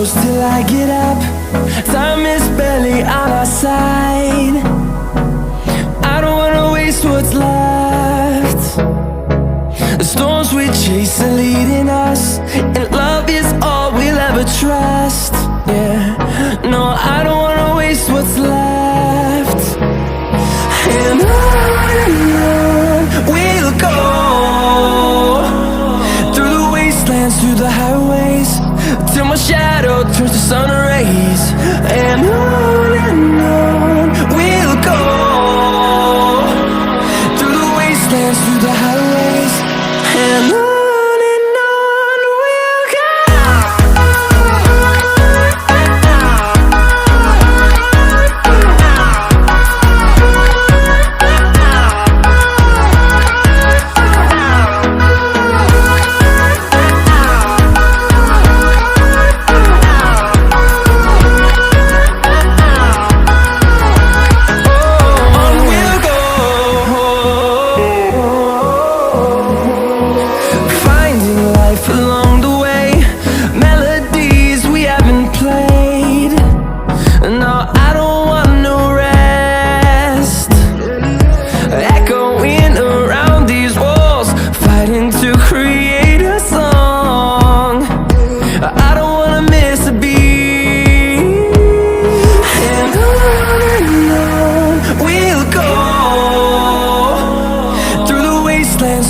close till I get up. Time is barely on our side. I don't wanna waste what's left. The storms we chase are leading us, and love is all we'll ever trust. Yeah, no, I don't wanna waste what's left. And on we'll go, through the wastelands, through the highways, till my shadow turns to sun rays. And on we'll go, through the wastelands, through the highways, and on we'll go.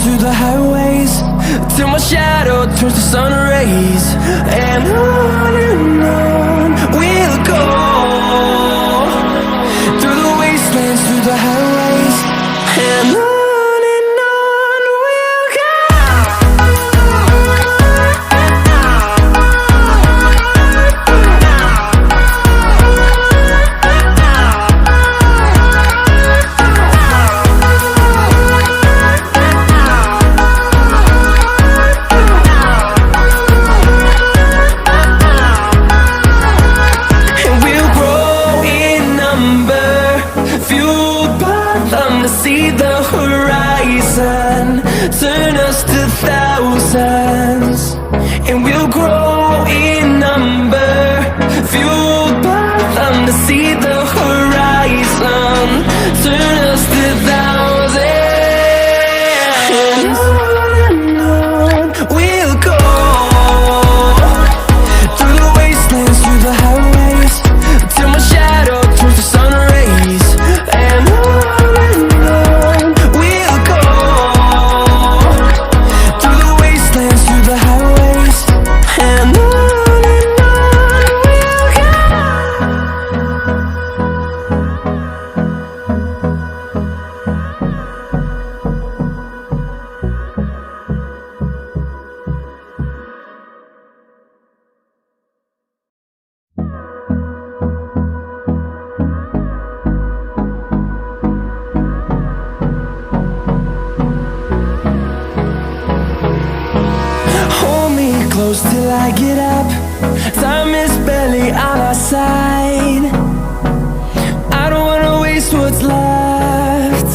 Through the highways, till my shadow turns to sun rays. And on we'll go, through the wastelands, through the highways, and on we'll go. See the horizon, turn us to thousands, and we'll grow in number, fueled by them. To see the horizon, turn us to thousands, and on we'll go, through the wastelands, through the highways, till my shadow turns to sun rays. And close till I get up. Time is barely on our side. I don't wanna waste what's left.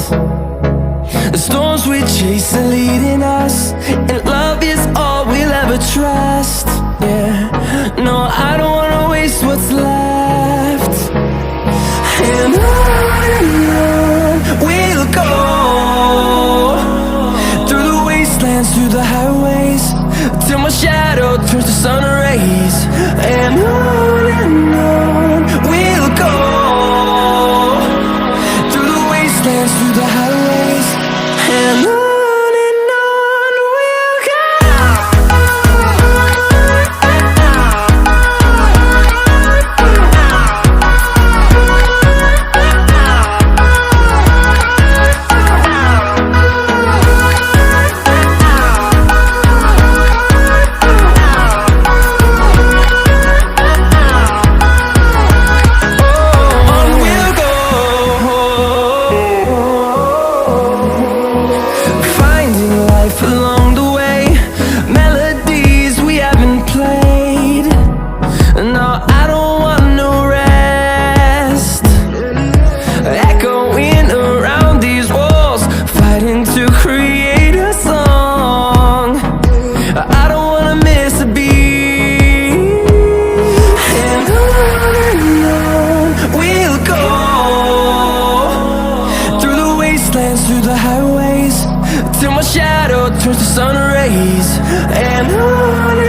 The storms we chase are leading us, and love is all we'll ever trust. Yeah, no, I don't wanna waste what's left. And on we'll go, through the wastelands, through the highways, till my shadow turns to sun rays. And on turns to sun rays, and on